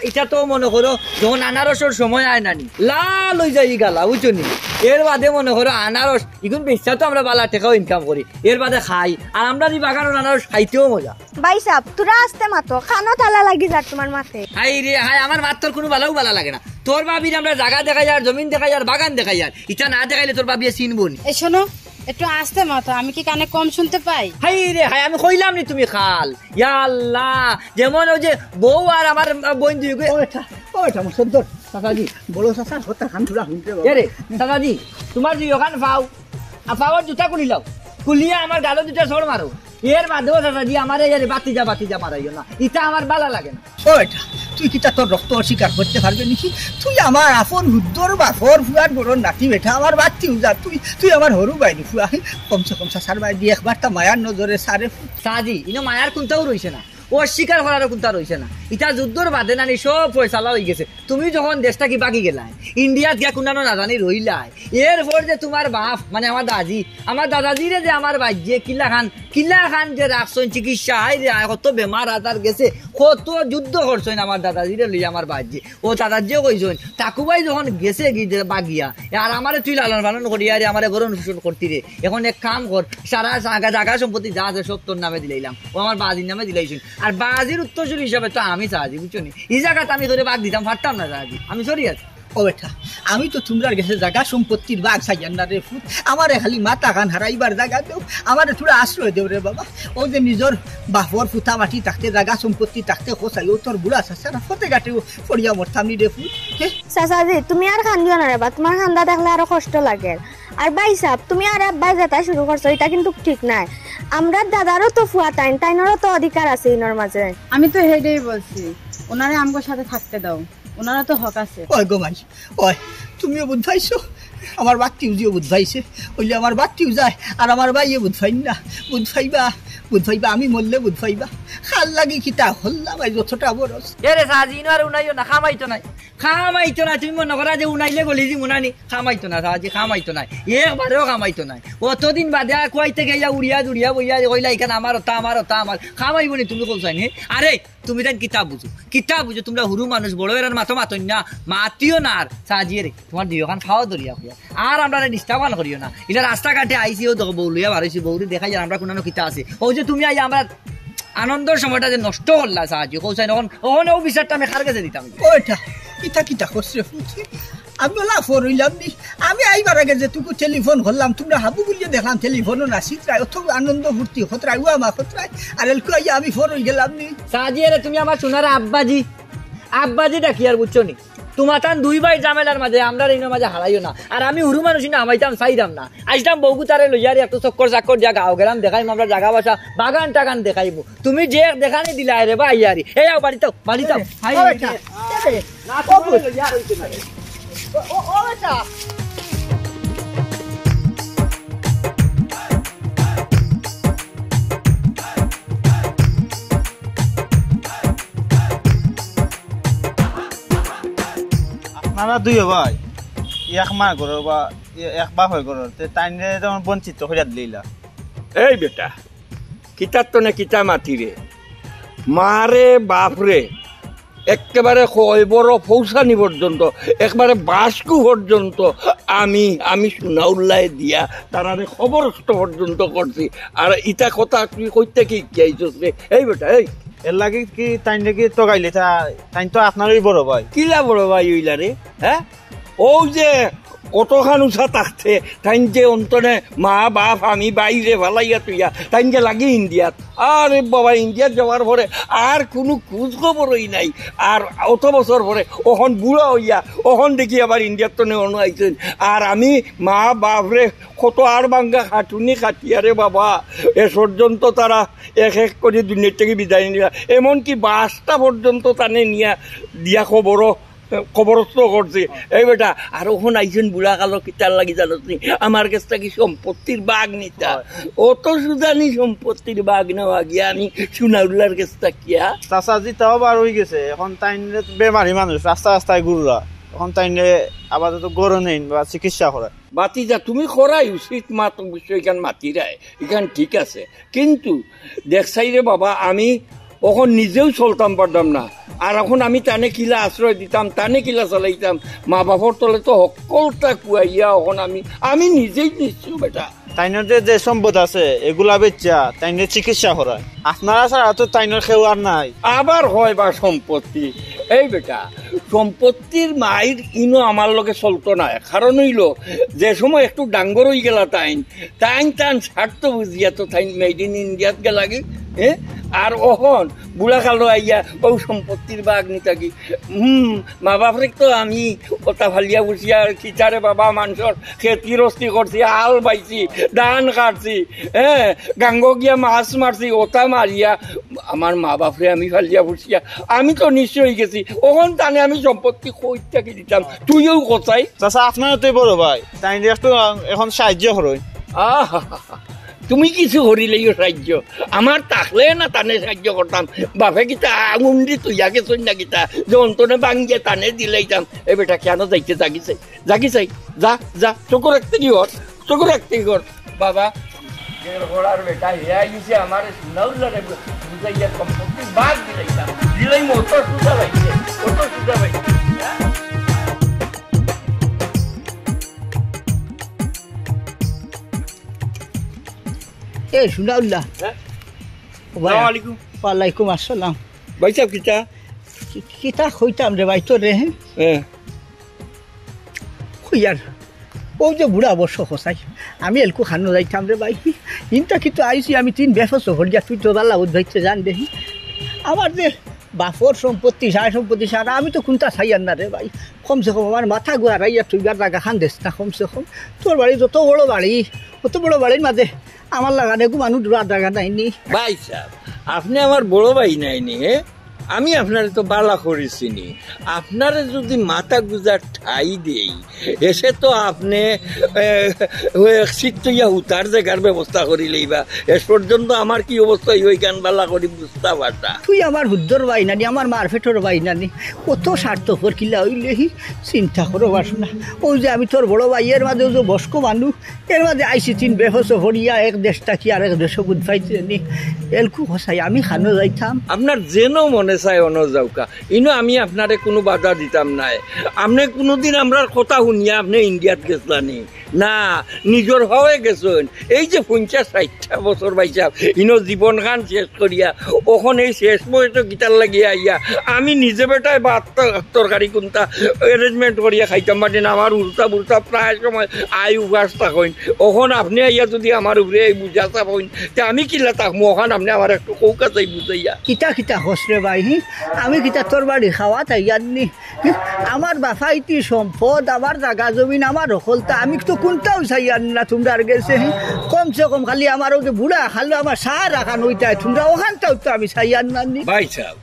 এটা তো মনে করো যখন আনারসের সময় আয় নানি লাল হয়ে যায় গালা বুঝছো নি এর বাদে মনে করো আনারস এখন বেচা তো আমরা বালা টাকাও ইনকাম করি এর বাদে খাই আর আমরা এই বাগানের আনারস খাইতেও মজা ভাই সাহেব তোরা আসতে মাতো খানো তালা লাগি যাক তোমার মাথে হাই রে হাই আমার মাত তোর কোনো বালাও বালা লাগে না তোর বাবির আমরা জায়গা দেখাই আর জমিন দেখাই আর বাগান দেখাই আর এটা না দেখাইলে তোর বাবিয়ে চিনবো নি এই শোনো একটু আসতে মাতো আমি কি কানে কম শুনতে পাই হাই রে হাই আমি কইলাম নি তুমি খাল ইয়া আল্লাহ যেমন ওই যে বউ আর আমার বোন দুই ওটা মুসদ্দর চাচাজি বলো চাচা হত্যা খান তুলা শুনতে রে দাদাজি তোমার যে ওখান ফাও ফাওয়ার জুতা খুলিলাও খুলিয়া আমার গালো দুটা সর মারো এর বাদেও দাদাজি আমার এই বাতি যা মারাইও না এটা আমার বালা লাগে না ওটা তুই কিতা তোর রক্ত অস্বীকার করতে পারবে নাকি তুই আমার আপন হুদ্দর বাপর ফুয়ার গরর নাতি বেটা আমার বাচ্চি উজা তুই আমার হরু বাইনি ফুয়া কমসে কম সার বাই দিয়ে একবার তা মায়ার নজরে সারে সাজি ইনো মায়ার কোনটাও রইছে না অস্বীকার করারও কোনটা রইছে না এটা যুদ্ধর বাদে নানি সব ফয়সালা হয়ে গেছে তুমি যখন দেশটা কি বাকি গেলাই ইন্ডিয়াত গিয়া কোনানো না জানি রইলাই এরপর যে তোমার বাপ মানে আমার দাদাজিরে যে আমার বাজ্যে কিলা খান কিলা খান যে রাখছেন চিকিৎসা হাই রে কত বেমার আজার গেছে কত যুদ্ধ করছেন আমার দাদাজিরে লই আমার বাজি ও দাদাজিও কইছেন ঠাকুবাই যখন গেছে বাগিয়া আর আমারে তুই লালন পালন করি আর আমারে গরম শোষণ করতি রে এখন এক কাম কর সারা জায়গা সম্পত্তি যা আছে সব তোর নামে দিলাইলাম ও আমার বাজির নামে দিলাইছেন আর বাজির উত্তরসূরি হিসাবে তো আমি সাহায্য বুঝছো নি এই জায়গাতে আমি ধরে বাগ দিতাম পারতাম না সাহায্য আমি সরি আছি ও বেটা আমি তো তোমরা গেছে জায়গা সম্পত্তির বাঘ সাইয়ান না রে ফুট আমার খালি মাথা খান হারাইবার জায়গা দেও আমার থোড়া আশ্রয় দেও রে বাবা ও যে নিজের বাপর ফুটা মাটি থাকতে জায়গা সম্পত্তি থাকতে খোসাই ও তোর বুড়া চাষা ফতে গাটেও ফড়িয়া মরতাম নি রে ফুট চাচাজি তুমি আর কান্দিও না রে বা তোমার কান্দা দেখলে আরো কষ্ট লাগে আর ভাই সাহেব তুমি আর আব্বাই যেটা শুরু করছো এটা কিন্তু ঠিক নাই আমরা দাদারও তো ফুয়া তাইনেরও তো অধিকার আছে ইনোর মাঝে আমি তো হেডেই বলছি ওনারে আমগোর সাথে থাকতে দাও ওনারা তো হক আছে ওই গো মাই ওই তুমিও বুঝাইছো আমার বাত্তিও জিও বুঝাইছে ওইলে আমার বাত্তিও যায় আর আমার ভাইয়ে বুঝাইন না বুঝাইবা আমি মরলে বুঝাইবা খাল লাগি কিতা হল্লা ভাই যতটা বরস এরে সাহায্য ইনো আর উনাইও না খামাইতো নাই তুমি মনে করা যে উনাইলে গলি যে উনানি খামাইতো না সাহায্য খামাইতো নাই একবারেও খামাইতো নাই অতদিন বাদে কুয়াইতে গিয়া উড়িয়া বইয়া কইলা এখানে আমার খামাইব নি তুমি কইছাই নি আরে তুমি তাই কিতাব বুঝো তোমরা হুরু মানুষ বড় এর মাথো মাতন না মাতিও না আর সাহায্য রে তোমার দিওখান খাওয়া দরিয়া হইয়া আর আমরা ডিস্টার্বান করিও না এটা রাস্তাঘাটে আইসিও দেখো বৌলিয়া বাড়াইছি বৌরি দেখাই যায় আমরা কোনো কিতা আছে ও যে তুমি আই আমরা আনন্দের সময়টা যে নষ্ট করলা সাহায্য কৌশাই তখন ওখানে ও বিচারটা আমি খার কাছে দিতাম ওইটা কিতা করছে ফুটে আমি বলা ফরইলাম নি আমি আইবার আগে যে তুকু টেলিফোন করলাম তোমরা হাবু বলিয়ে দেখলাম টেলিফোনও না সিটরাই অত আনন্দ ফুর্তি হতরাই উমা হতরাই আর এলকু আইয়া আমি ফরই গেলাম নি সাহায্য রে তুমি আমার সোনার আব্বাজি ডাকি আর বুঝছো নি তোমার তান দুই ভাই জামেলার মাঝে আমরা এইনার মাঝে হারাইও না আর আমি হুরু মানুষ না আমাইতাম চাইতাম না আইতাম বউকু তারে লইয়ারি একটু চক্কর যা গাও গেলাম দেখাইম আমরা জাগা বাসা বাগান টাগান দেখাইবো তুমি যে দেখানি দিলা রে বা আইয়ারি এই আও বাড়িতাও আপনারা দুই ভাই এক মা করো বা এক বাপ হয়ে করো তাইনে যেমন বঞ্চিত হইয়া দিলা এই বেটা কিতার তো না কিতা মাতি রে মারে বাপরে একেবারে বড় ফৌসানি পর্যন্ত একবারে বাসকু পর্যন্ত আমি সুনাউল্লায় দিয়া তারারে খবরস্থ পর্যন্ত করছি আর ইটা কথা তুই কইতে কি আইছস রে এই বেটা এই এর লাগে কি তাইনে কি টগাইলে তাই তো আপনারই বড় ভাই কিলা বড় ভাই হইলা রে হ্যাঁ ও যে কতখান উষা থাকতে তাই যে অন্তনে মা বাপ আমি বাইরে ভালাইয়া তুইয়া তাই যে লাগে ইন্ডিয়াত আরে বাবা ইন্ডিয়াত যাওয়ার পরে আর কোনো খোঁজ খবরই নাই আর অত বছর পরে ওখন বুড়া হইয়া ওখন দেখি আবার ইন্ডিয়াত তো নেওয়ানো আইছেন আর আমি মা বাপরে কত আর বাঙ্গা খাটুনি খাটিয়ারে বাবা এ পর্যন্ত তারা এক করে দুনিয়ার থেকে বিদায় নিয়া এমনকি বাসটা পর্যন্ত তানে নিয়া দিয়া খবরস্থ করছে এই বেটা আর ওখানে আইছেন বুড়া কালো কিতার লাগি জানো আমার কাছটা কি সম্পত্তির বাঘ নিতা অত সুদানি সম্পত্তির বাঘ নেওয়া গিয়া আমি সুনাউল্লার কাছটা কিয়া চাচাজি তাও বার হয়ে গেছে এখন তাইনে বেমারি মানুষ রাস্তায় ঘুররা এখন তাইনে আপাতত গরু নেই বা চিকিৎসা করে বাতি যা তুমি করাই উচিত মা তো বিষয় এখান মাতি রায় এখান ঠিক আছে কিন্তু দেখছাই রে বাবা আমি ওখন নিজেও চলতাম পারতাম না আর এখন আমি তানে কিলা আশ্রয় দিতাম তানে কিলা চালাইতাম মা বাপর তলে তো সকলটা কুয়াইয়া এখন আমি নিজেই নিচ্ছি বেটা তাইনের যে সম্পদ আছে এগুলা বেচা তাইনের চিকিৎসা করায় আপনারা ছাড়া তো তাইনের খেউ আর নাই আবার হয় বা সম্পত্তি এই বেটা সম্পত্তির মায়ের ইনো আমার লগে চলতো না কারণ হইল যে সময় একটু ডাঙ্গর হয়ে গেলা তাইন ছাড়ত বুঝিয়া তো তাইন মেড ইন ইন্ডিয়াত গেলাগি আর ওহন বুড়া কালো আইয়া ও সম্পত্তির বাঘ নিতাকি মা বাপরে তো আমি ওটা ফালিয়া বসিয়া খিচারে বাবা মানুষের খেতি রস্তি করছি হাল বাইছি ধান কাটছি গাঙ্গ গিয়া মাছ মারছি ওটা মারিয়া আমার মা বাপরে আমি ফালিয়া বসিয়া আমি তো নিশ্চয় হয়ে গেছি ওখান টানে আমি সম্পত্তি কই থাকি দিতাম তুইও কোথায় চাচা আপনার তুই বড় ভাই তাই একটু এখন সাহায্য করই তুমি কিছু করিলেই সাহায্য আমার থাকলে না তানে সাহায্য করতাম বাপে গীতা আঙুন্ডি তুইয়া গেছই না গীতা যে অন্তনে ভাঙ্গিয়ে টানে দিলেইতাম এ বেটা কেন যাইতে জাগি চাই যা চোখ রাখতে কি কর বাবা ঘোড়ার বেটা হেয়া গেছে আমার সুনাউল্লারে বুঝাইয়া সম্পত্তি বাদ দিলাইতাম দিলাই মতো সুদা পাইছে কত সুদা পাইছে এ সুনাউল্লাহ আসসালামাইকুম ওয়ালাইকুম আসসালাম ভাই সাহেব কিতা কিতা কইতাম রে ভাই তোর রে কইয়ার ও যে বুড়া বর্ষ খসাই আমি এলকু খানো যাইতাম রে ভাই ইনটা কিন্তু আইসি আমি 3 বছর হল যা তুই তো বাল্লা উদ্ভাইতে জান দেখি আমার যে বাপর সম্পত্তি সারা সম্পত্তি সারা আমি তো কোনটা চাইয়ার না রে ভাই কমসে কম আমার মাথা গোয়া রাইয়া তুই জায়গা খান দেস না কমসে কম তোর বাড়ি যত বড় বাড়ি অত বড় বাড়ির মাঝে আমার লাগানে মানুষ ডোয়ার জায়গা নাইনি ভাই সাহেব আপনি আমার বড় ভাই নাইনি আমি আপনারে তো বালা করেছিনি আপনারে যদি মাথা গুজার ঠাই দেই এসে তো আপনি সিটইয়া হুতার জায়গার ব্যবস্থা করি লইবা এস পর্যন্ত আমার কি অবস্থা ওই গান বালা করি বুঝতে পারতা তুই আমার হুদ্দর ভাই নানি আমার মারফেটর ভাই নানি কত স্বার্থপর কিলা হইলেহি চিন্তা করো বাসনা ওই যে আমি তোর বড় ভাইয়ের মাঝে ওই যে বস্ক মানুষ এর মাঝে আইসি 3 বছর হরিয়া এক দেশটা কি আর এক দেশ বুঝাইতে নি এলকু হসাই আমি খানো যাইতাম আপনার যেন মনে চাই অন যাওকা ইনো আমি আপনারে কোনো বাধা দিতাম নাই আপনি কোনোদিন আমরা কথা শুনিয়া আপনি ইন্ডিয়াত গেছলানি না নিজের হয়ে গেছেন এই যে 50-60 বছর বাইসা ইনো জীবন খান শেষ করিয়া ওখানে এই শেষ বয়সে গিটার লাগিয়ে আইয়া আমি নিজে বেটায় বা তরকারি কোনটা অ্যারেঞ্জমেন্ট করিয়া খাইতাম পারি না আমার উল্টা বুল্টা প্রায় সময় আয় উপাস থাকেন ওখান আপনি আইয়া যদি আমার উপরে বুঝা চাপেন তে আমি কিলা থাকবো ওখান আপনি আমার একটু কৌকা চাই বুঝাইয়া কিতা কিতা হসরে ভাই আমি কিতা তোর বাড়ি খাওয়া তাইয়ারনি আমার বাফাইতি সম্পদ আমার জায়গা জমিন আমার হলতা আমি তো কোনটাও চাইয়ার না তোমরা আর গেছে কমসে কম খালি আমার ওকে বুড়া খালো আমার সার রাখান ওইটাই তোমরা ওখানটাও তো আমি চাইয়ার না ভাই সাহেব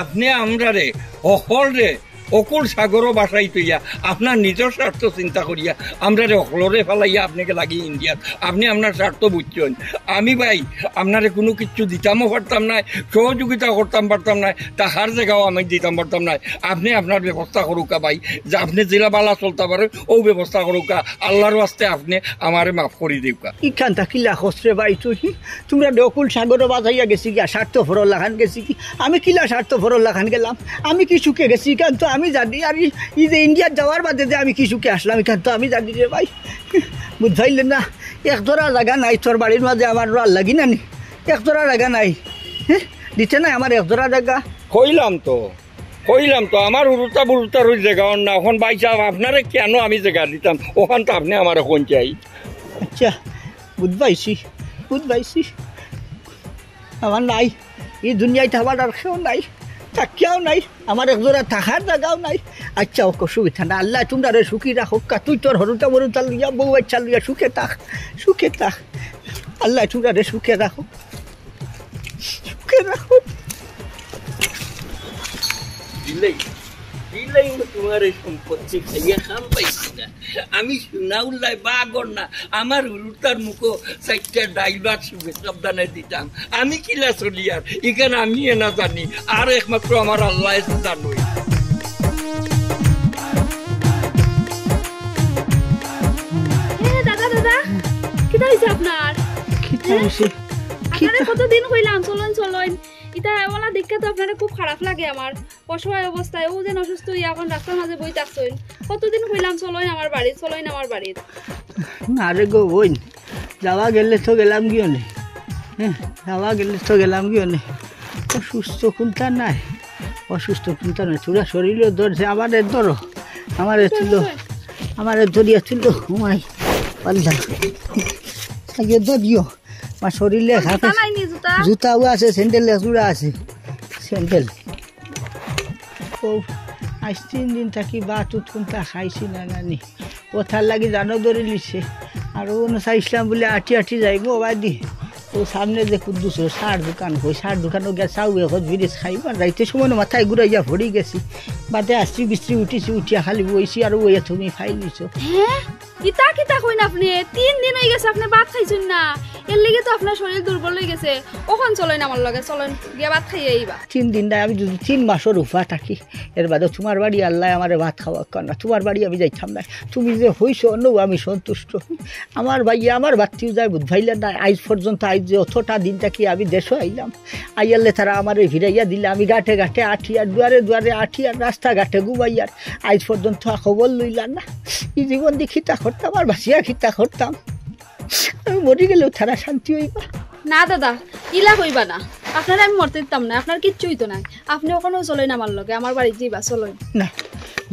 আপনি আমরা রে অকল রে অকুল সাগরও বাসাই তৈয়া আপনার নিজের স্বার্থ চিন্তা করিয়া আমরা রে অকলরে ফেলাইয়া আপনাকে লাগি ইন্ডিয়াত আপনি আপনার স্বার্থ বুঝছেন আমি ভাই আপনারে কোনো কিছু দিতামও পারতাম না সহযোগিতা করতাম পারতাম না তাহার জায়গাও আমি দিতাম পারতাম না আপনি আপনার ব্যবস্থা করুকা ভাই যে আপনি জেলা বালা চলতে পারেন ও ব্যবস্থা করুকা আল্লাহর ওয়াস্তে আপনি আমারে মাফ করে দিউকা ইখান থাকিলা হসরে ভাই তুই তোমরা অকুল সাগরও বাজাইয়া গেছি কি স্বার্থ ফরল লাখান গেছি কি আমি কিলা স্বার্থ ফরল লাখান গেলাম আমি কি সুখে গেছি কেন তো আমি জানি আর এই যে ইন্ডিয়ার যাওয়ার বাদে যে আমি কিছুকে আসলাম এখান তো আমি জানি রে ভাই বুঝাইলেন না একজোড়া জায়গা নাই তোর বাড়ির মাঝে আমার রাল লাগি না নি একজোড়া জায়গা নাই হ্যাঁ দিতে নাই আমার একজোড়া জায়গা কইলাম তো আমার উরুতা বুরুতার ওই জায়গা না এখন ভাই সাহেব আপনারে কেন আমি জায়গা দিতাম ওখান তো আপনি আমার এখন চাই আচ্ছা বুঝবাইছি আমার নাই এই দুনিয়ায় থাকার আর কেউ নাই থাকিয়াও নাই আমার একজোড়া থাকার জায়গাও নাই আচ্ছা ও সুবিধা না আল্লাহ তোমরা রে সুখী রাখো তুই তোর হরুতা মরুতা লইয়া বউ বাচ্চা লইয়া সুখে থাক আল্লাহ তোমরা রে সুখে রাখো তোমার এই সম্পত্তি খাইয়া খাম পাইছি না আমি সুনাউল্লাই বাগর না আমার উলুটার মুখো 4টা ডাইল ভাত সাবধানে দিতাম আমি কিলা চলি আর এখানে আমি না জানি আর একমাত্র আমার আল্লাহ জানোই দাদা কিটা হইছে আপনার কতদিন কইলাম চলন এটা ওলা দেখে তো আপনার খুব খারাপ লাগে আমার অসহায় অবস্থায় ও যেন অসুস্থ হয়ে এখন রাস্তার মাঝে বই থাকছেন কতদিন কইলাম চলইন আমার বাড়ি আরে গো বোন যাওয়া গেলে তো গেলাম গিয়ে নে অসুস্থ কোনটা নাই তোরা শরীরও ধরছে আমাদের ধরো আমাদের ধরিয়া ছিল ঘুমাই পাল্লা ধরিও আমার শরীরে জুতাও আছে স্যান্ডেল জোড়া আছে ও আজ 3 দিন থাকি বাতুত কোনটা খাইছি না নানি কথার লাগি জানো ধরে লিছে আর ও চাইছিলাম বলে আটি যাইব বাদি ও সামনে যে কুদ্দুস সার দোকান কই সার দোকানও গিয়ে চাউ এখন বিরিজ খাইব আর রাইতে সময় মাথায় ঘুরাইয়া ভরি গেছি বাদে আসছি বিস্ত্রি উঠিছি উঠিয়া খালি বইছি আর ওইয়া তুমি খাই নিছো। হ্যাঁ কিতা কিতা কইন আপনি 3 দিন হয়ে গেছে আপনি ভাত খাইছেন না এর লাগি তো আপনার শরীর দুর্বল হয়ে গেছে ওখান চলেন আমার লগে চলেন গিয়া ভাত খাইয়ে আইবা 3 দিন নাই আমি যদি 3 মাসের উফা থাকি এর বাদে তোমার বাড়ি আল্লাহ আমারে ভাত খাওয়া কর না তোমার বাড়ি আমি যাইতাম না তুমি যে হইছো অন্য আমি সন্তুষ্ট আমার ভাই আমার বাত্তিও যায় বুধ ভাইলা না আজ পর্যন্ত আজ যে অতটা দিন থাকি আমি দেশে আইলাম আইয়ালে তারা আমারে ভিড়াইয়া দিলে আমি গাঁটে গাঁটে আঠিয়ার দুয়ারে দুয়ারে আঠিয়ার রাস্তাঘাটে ঘুমাইয়ার আজ পর্যন্ত খবর লইলাম না এই জীবন দিয়ে খিতা করতাম আর বাসিয়া খিতা করতাম আমি মরে গেলেও তারা শান্তি হইবা না দাদা ইলা কইবা না আপনারা আমি মরতে দিতাম না আপনার কিচ্ছু হইতো না আপনি ওখানেও চলেন আমার লগে আমার বাড়ি যাইবা চলেন না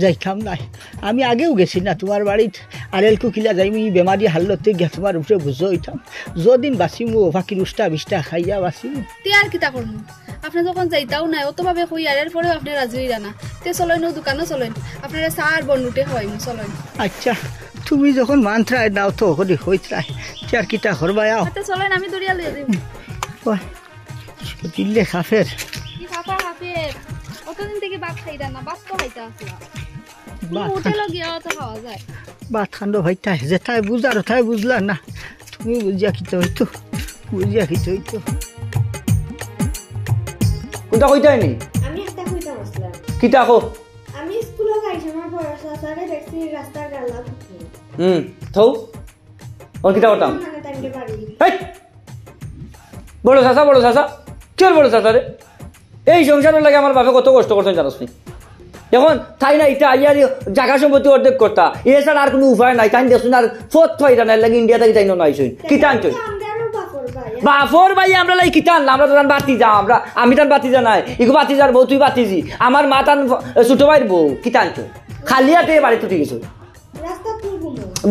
যাইতাম নাই আমি আগেও গেছি না তোমার বাড়িত আরেল কুকিলা যাইমি বেমারি হাল্লতে গিয়া তোমার উপরে বুঝো হইতাম যদিন বাঁচিমু ফাঁকির উষ্টা বিষ্টা খাইয়া বাঁচিমু তে আর কিতা করবো আপনি যখন যাইতাও নাই অতভাবে কই আর এরপরেও আপনি রাজি হইরা না তে চলেন ও দোকানে চলেন আপনারা চা আর বন্ডুটে খাওয়াইমু চলেন আচ্ছা তুমি যখন মানত্রায় নাও তো ওখানে হইত্রায় আর কিতা করবা আও চলেন আমি দড়িয়া লইয়া দিব দিল্লে খাফের কি খাফা খাফের কতদিন থেকে ভাত খাইরা না ভাত তো খাইতে আসলা হোটেলে গিয়া তো খাওয়া যায় ভাত খান্ড ভাইটা যেটাই বুঝার ওটাই বুঝলা না তুমি বুঝিয়া কিতে হইতো বুঝিয়া কিতে হইতো কোনটা কইতাই নি আমি একটা কইতাম আসলাম কিতা কো আমি স্কুলে যাইছি আমার পড়াশোনা সারে দেখছি রাস্তা গালা থৌ ওর কিতা করতাম মানে তাইকে বাড়ি এই বড় চাচা চল বড় চাচা রে এই সংসারের লাগে আমার বাপে কত কষ্ট করছেন জানোস নি এখন তাই না এটা আইয়ার জায়গা সম্পত্তি অর্ধেক করতা এছাড়া আর কোনো উপায় নাই তাই দেখুন আর ফোর্থ ফাইটা নাই লাগে ইন্ডিয়া থেকে তাই না আইসুন কিতা আনছুন বাফর ভাই আমরা লাই কিতা আনলাম আমরা তো বাতি যা আমরা আমি তান বাতি যা নাই ইগো বাতি যার বউ তুই বাতিজি আমার মা তান ছোট ভাইয়ের বউ কিতা আনছুন খালি হাতে বাড়ি তুটি গেছো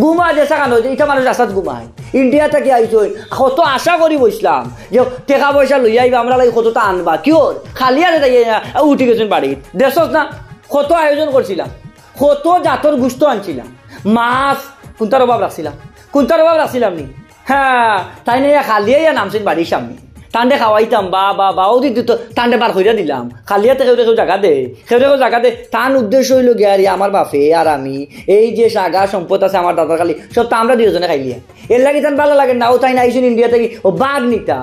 ঘুমা যেসা কান এটা মানুষ রাস্তাত ঘুমায় ইন্ডিয়া থেকে আইসই কত আশা করি বসলাম যে টাকা পয়সা লই আইবা আমরা লাগে কতটা আনবা কিয় খালি হাতে তাই উঠি গেছেন বাড়ির দেশত না কত আয়োজন করছিলাম কত জাতর গুস্ত আনছিলাম মাছ কোনটার অভাব রাখছিলাম নি হ্যাঁ তাই না খালিয়ে নামছেন বাড়ির সামনে টান্ডে খাওয়াইতাম বা ও দিত টান্ডে বার কইরা দিলাম খালিয়াতে কেউ জায়গা দে টান উদ্দেশ্য হইল গিয়ারি আমার বাপে আর আমি এই যে সাগা সম্পদ আছে আমার দাদার খালি সব তো আমরা দুজনে খাইলিয়া এর লাগে তান ভালো লাগে না ও তাই না আইসুন ইন্ডিয়া থেকে ও বাঘ নিতা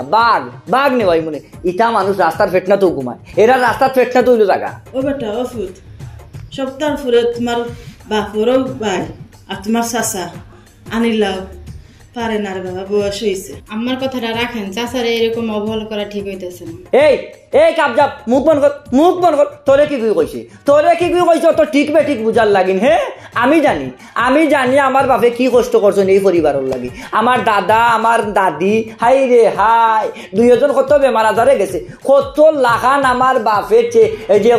বাঘ নেওয়াই মনে ইটা মানুষ রাস্তার ফেটনা তো ঘুমায় এরা রাস্তার ফেটনা তো হইল জায়গা ও বেটা ওষুধ সপ্তাহ ফুরে তোমার বাপরও ভাই আর তোমার চাচা আনিলাও পারে না রে বাবা বয়স হয়েছে আমার কথাটা রাখেন চাচারে এরকম অবহেলা করা ঠিক হইতেছে না এই কাবজাব মুখ বন কর তোরে কি কইছি তো ঠিক বুঝার লাগিন হে আমি জানি আমার বাপে কি কষ্ট করছেন এই পরিবারের লাগি আমার দাদা আমার দাদি হাই রে হাই দুইজন কত বেমার আজারে গেছে কত লাখান আমার বাপের এই যে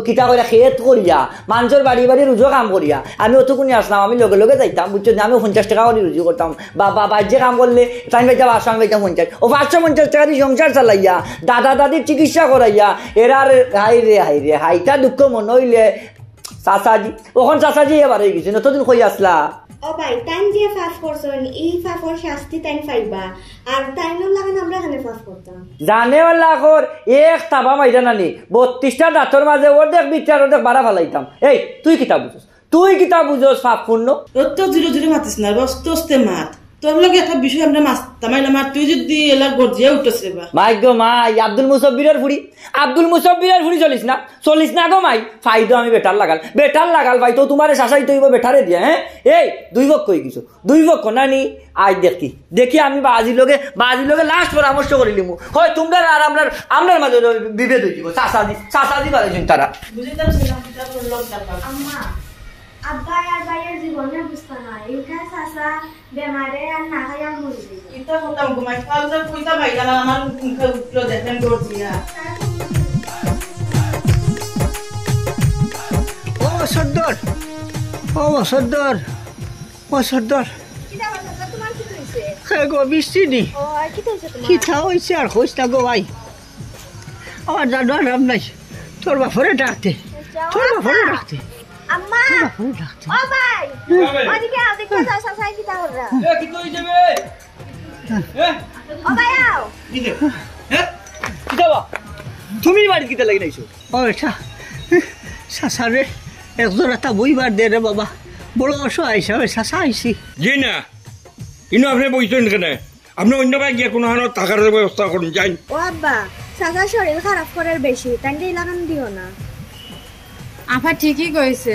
কিতা করে খেত করিয়া মানুষের বাড়ি রুজো কাম করিয়া আমি অতকুনি আসলাম আমি লগে যাইতাম বুঝছো আমি 50 টাকা করে রুজু করতাম বা বাজ্যে কাম করলে টাইম পাইতাম আসলাম পাইতাম 50 ও 550 টাকা দিয়ে সংসার চালাইয়া দাদা দাদির চিকিৎসা করাইয়া এরার হাই রে হাইটা দুঃখ মনে হইলে চাচাজি এবার হয়ে গেছে নতদিন কই আসলা ও ভাই টাইম দিয়ে ফাস্ট করছেন এই ফাফর শাস্তি টাইম পাইবা আর টাইমও লাগান আমরা এখানে ফাস্ট করতাম জানে ওলা কর এক তাবা মাইরা নানি 32টা দাঁতর মাঝে অর্ধেক বিচার অর্ধেক বাড়া ফেলাইতাম এই তুই কিতা বুঝোস পাপ পূর্ণ তো জুড়ে মাতিস না বস্তস্তে মাত তোর লগে একটা বিষয় আমরা মাছ তামাইলাম আর তুই যদি এলার গর্জিয়া উঠতেছে বা মাই গো মাই আব্দুল মুসাব্বিরের ফুড়ি চলিস না গো মাই ফাইদো আমি বেটার লাগাল ভাই তো তোমার শাসাই তৈব বেটারে দিয়া হ্যাঁ এই দুই পক্ষ নানি আজ দেখি আমি বাজির লগে লাস্ট পরামর্শ করিলিম হয় তোমরা আর আমরার মাঝে বিভেদ হয়ে যাব চাষাদি বাড়াইছেন তারা আব্বা আর ভাইয়ের জীবনে বুঝতে না এইটা চাচা বেমারে আর না খাইয়া মরবে এটা হতাম ঘুমাই ফালতু কইতা ভাইলা আমার মুখে উঠলো দেখেন গর্জিয়া ও সর্দার কিটা কথা তোমার কি হইছে হ্যাঁ গো বৃষ্টি নি ও আর কি হইছে তোমার কিটা হইছে আর কইস না গো ভাই আমার জানো আরাম নাই তোর বাপরে ডাকতে আম্মা ও ভাই ওদিকে আও দেখো চাচা কিটা হরা কি কই যাবে ও ভাই আও কিটা বা তুমি বাড়ি কিটা লাগি নাইছো ও এটা চাচারে একজন এটা বইবার দে রে বাবা, বড় অসহায় হিসাবে চাচা আইসি। জি না ইনো আপনি বইছেন কেন? আপনি অন্য ভাই গিয়ে কোনো হানো টাকার ব্যবস্থা করুন যাই। ও আব্বা চাচা শরীর খারাপ করার বেশি, তাইলে লাগান দিও না। আফা ঠিকই কইছে,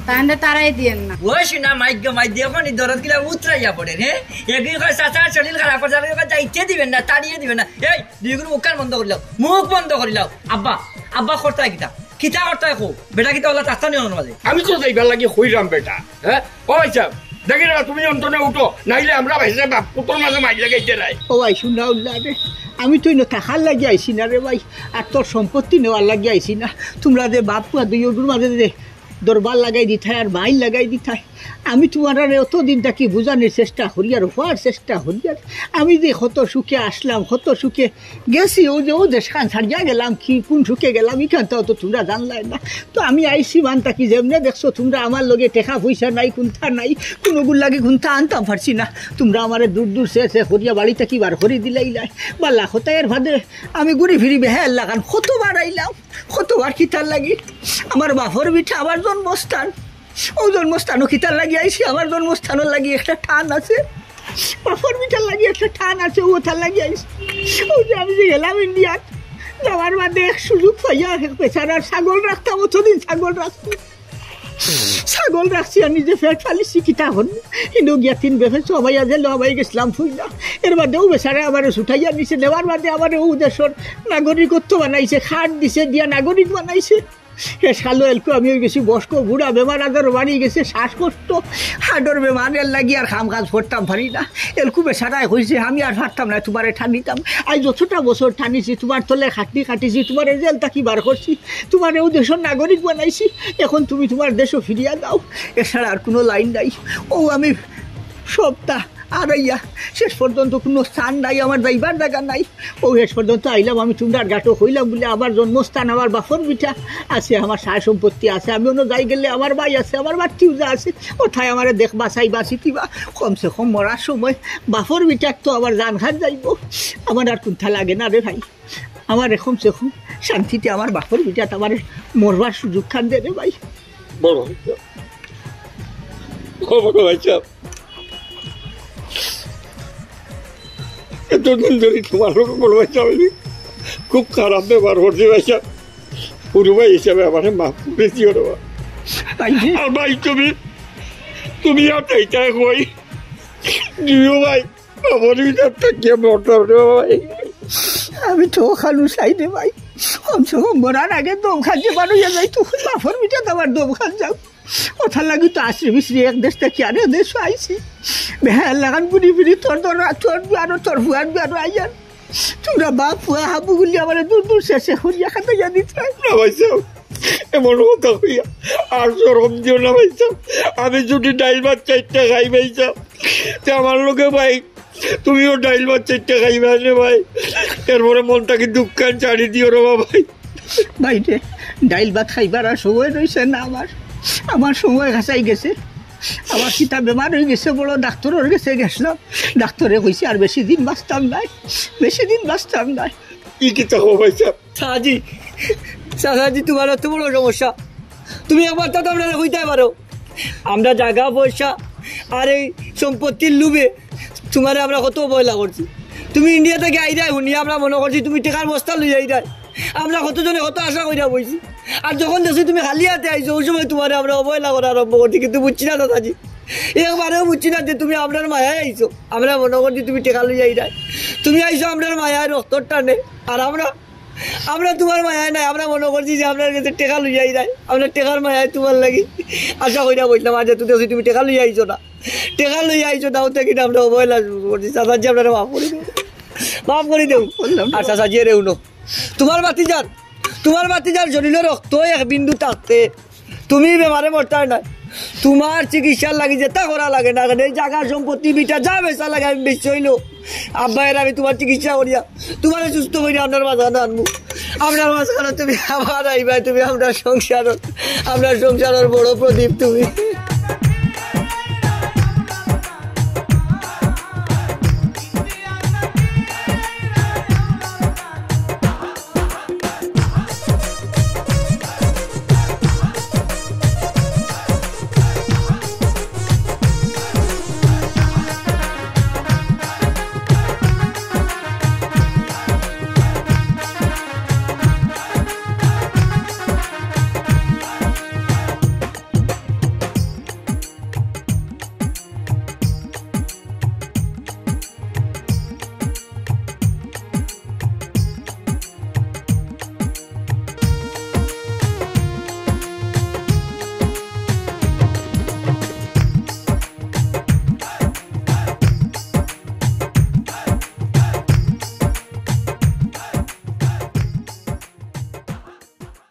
তাহলে তারাই দিয়েন না। ওই শুনা মাইক মাইক দিয়ে কোন দরদ কিলা উতরাইয়া পড়ে রে। একদিন কয় চাচা শরীর খারাপ করে যাবে, যাইতে দিবেন না, তাড়িয়ে দিবেন না। এই দুইগুলো মুখ বন্ধ করিলাও, মুখ বন্ধ করিলাও। আব্বা আব্বা করতাই কিতা কিতা করতাই কো বেটা কিতা ওলা রাস্তা নিয়ে মাঝে। আমি তো যাইবার লাগি হইরাম বেটা। হ্যাঁ ও ভাই সাহেব দেখি না তুমি অন্তনে উঠো, নাইলে আমরা ভাই সাহেব পুতর মাঝে মাইক লাগাইতে নাই। ও ভাই শুনা উল্লা রে, আমি তো টাকার লাগি আইসি না রে ভাই, আর তোর সম্পত্তি নেওয়ার লাগি আইসি না। তোমরা যে বাপ পুয়া দুইগুলোর মাঝে যে দরবার লাগাই দিথায় আর মাইল লাগাই দিথায়, আমি তোমার আর অতদিন তাকে বোঝানোর চেষ্টা করি আর হওয়ার চেষ্টা করি। আর আমি যে কত সুখে আসলাম, কত সুখে গেছি, ও যে সান ছাড়িয়া গেলাম, কি কোন সুখে গেলাম এখানটাও তো তোমরা জানলাই না। তো আমি আইসি মান তাকি যেমনে দেখছো তোমরা আমার লগে টেকা পয়সা নাই, কোনটা নাই, কোনোগুলো লাগে কোনটা আনতাম পারছি না। তোমরা আমার দূর দূর সে হরিয়া বাড়িতে কি বার হরি দিলাই লাই বা লাখতায়ের ভাদে আমি ঘুরি ফিরি বেহাল লাগান কতবার আইলাম, কতবার খিতার লাগি। আমার বাপর বিঠা আমার জন্মস্থান, ও জন্মস্থানও খিতার লাগি আইসি। আমার জন্মস্থানের লাগি একটা টান আছে, বাপর বিঠার লাগি একটা টান আছে, ও তার লাগি আইসি। ও যে আমি যে গেলাম ইন্ডিয়াত যাওয়ার বাদে সুযোগ পাইয়া বেচারার ছাগল রাখতাম, অতদিন ছাগল রাখছি আর নিজে ফেট ফালিছি কিতা হন। কিন্তু গিয়া 3 বেফে সবাইয়া যে লবাই গেছিলাম ফুইলা, এর বাদেও বেচারা আমার ছুটাইয়া নিছে। নেওয়ার বাদে আমার ও দেশের নাগরিকত্ব বানাইছে, খাট দিছে, দিয়া নাগরিক বানাইছে। হে সালো এলকো আমি হয়ে গেছি বয়স্ক বুড়া, বেমার আজার বাড়ি গেছে, শ্বাসকষ্ট হার্টের বেমারের লাগি আর কাম কাজ করতাম পারি না। এলকু বেচারাই হয়েছে, আমি আর পারতাম না তোমারে ঠানিতাম। আজ যতটা বছর ঠানিছি, তোমার তলে খাটিছি, তোমার জেল তাকি বার করছি, তোমার ও দেশের নাগরিক বানাইছি। এখন তুমি তোমার দেশও ফিরিয়া দাও, এছাড়া আর কোনো লাইন নাই। ও আমি সপ্তাহ আড়াইয়া শেষ পর্যন্ত কোনো স্থান নাই, আমার যাইবার জায়গা নাই। ও শেষ পর্যন্ত আইলাম আমি তোমরা গাটো হইলাম বলে আমার জন্মস্থান, আমার বাপর বিটা আছে, আমার সায় সম্পত্তি আছে। আমি অন্য যাই গেলে আমার ভাই আছে, আমার বাচ্চিও যা আছে, ওঠায় আমার দেখবা চাইবা চিতিবা। কমসে কম মরার সময় বাপর বিটার তো আমার জান ঘাট যাইব, আমার আর কুণ্ঠা লাগে না রে ভাই। আমার কমসে কম শান্তিতে আমার বাপর বিটাত আমার মরবার সুযোগ খান দে রে ভাই। বড় ভাই সাহেব এতদিন ধরে তোমার বড় ভাই সাহেব খুব খারাপ ব্যবহার করছি ভাই সাহেব। পুরো ভাই হিসাবে আমার মাফ করেছি ওর আর ভাই তুমি আর এইটাই কই দিও ভাই, আমার ভিতর থেকে মরতাম রে ভাই। আমি তো খালু চাই রে ভাই, কমসে কম মরার আগে দম খাইতে পারো যাই, তো বাপর বিটা আমার দম খান যাও। ওঠার লাগি তো আসি মিশ্রি এক দেশ থেকে আরে দেশ আইসি, বেহাল লাগান বুড়ি বুড়ি তোর আরো তোর ফুয়ার আরো আইয়ান। তোমরা বাপ ফুয়া হাবু গুলি আমার দূর দূর শেষে হরিয়া খাতে যা দিতে না ভাই সাহেব, এমন কথা হইয়া আর সরম দিও না ভাই সাহেব। আমি যদি ডাইল ভাত 4টা খাই ভাই সাহেব, তে আমার লোকে ভাই তুমিও ডাইল ভাত 4টা খাইবে আসে ভাই। এরপরে মনটাকে দুঃখান ছাড়ি দিও রে ভাই। ভাই রে ডাইল ভাত খাইবার আর সময় রয়েছে না, আমার সময় ঘাসাই গেছে। আমার সীতা বেমার হয়ে গেছে, বড় ডাক্তারের কাছে গেছিলাম, ডাক্তারে কইছে আর বেশি দিন বাঁচতাম নাই। কি কি চাও ভাই সাহেব? চাচাজি তোমার এত বড় সমস্যা, তুমি একবার তো আমরা হইতে পারো। আমরা জায়গা পয়সা আর এই সম্পত্তির লুবে তোমার আমরা কত অবহেলা করছি। তুমি ইন্ডিয়া থেকে আইদায় শুনি আমরা মনে করছি তুমি টেকার বস্তা লই আইদায়, আমরা কতজনে কত আশা করিয়া বইছি। আর যখন দেখছি তুমি খালি হাতে আইছো, ওই সময় তোমার আমরা অবহেলা করা আরম্ভ করছি। কিন্তু বুঝছি না দাদাজি, একবারেও বুঝছি না যে তুমি আপনার মায়ায় আইছো। আমরা মনে করছি তুমি টেকা লই আইদায়, তুমি আইছো আপনার মায়ায় রক্তর টানে। আর আমরা তোমার মায়ায় নাই, আমরা মনে করছি যে আপনার কাছে টেকা লই আইদায়, আমরা টেকার মায়ায় তোমার লাগি আশা করিয়া বসলাম। আর যেহেতু দেখছি তুমি টেকা লই আইছো না, ওতে কিনা আমরা অবহেলা করছি। চাচাজি আপনারা মাফ করে দেও। আর চাচাজি রেউ নো, তোমার বাতিজার শরীরে রক্ত 1 বিন্দু থাকতে তুমি বেমারে মরতার না। তোমার চিকিৎসার লাগি যেটা করা লাগে না, এই জায়গা সম্পত্তি বিটা যা বেচা লাগে আমি বেশি হইলো আব্বাইয়ের আমি তোমার চিকিৎসা করিয়া তোমার সুস্থ করিয়া আপনার মাঝখানে আনবো। আপনার মাঝখানে তুমি আবার আইবা, তুমি আমরা সংসারের বড় প্রদীপ তুমি।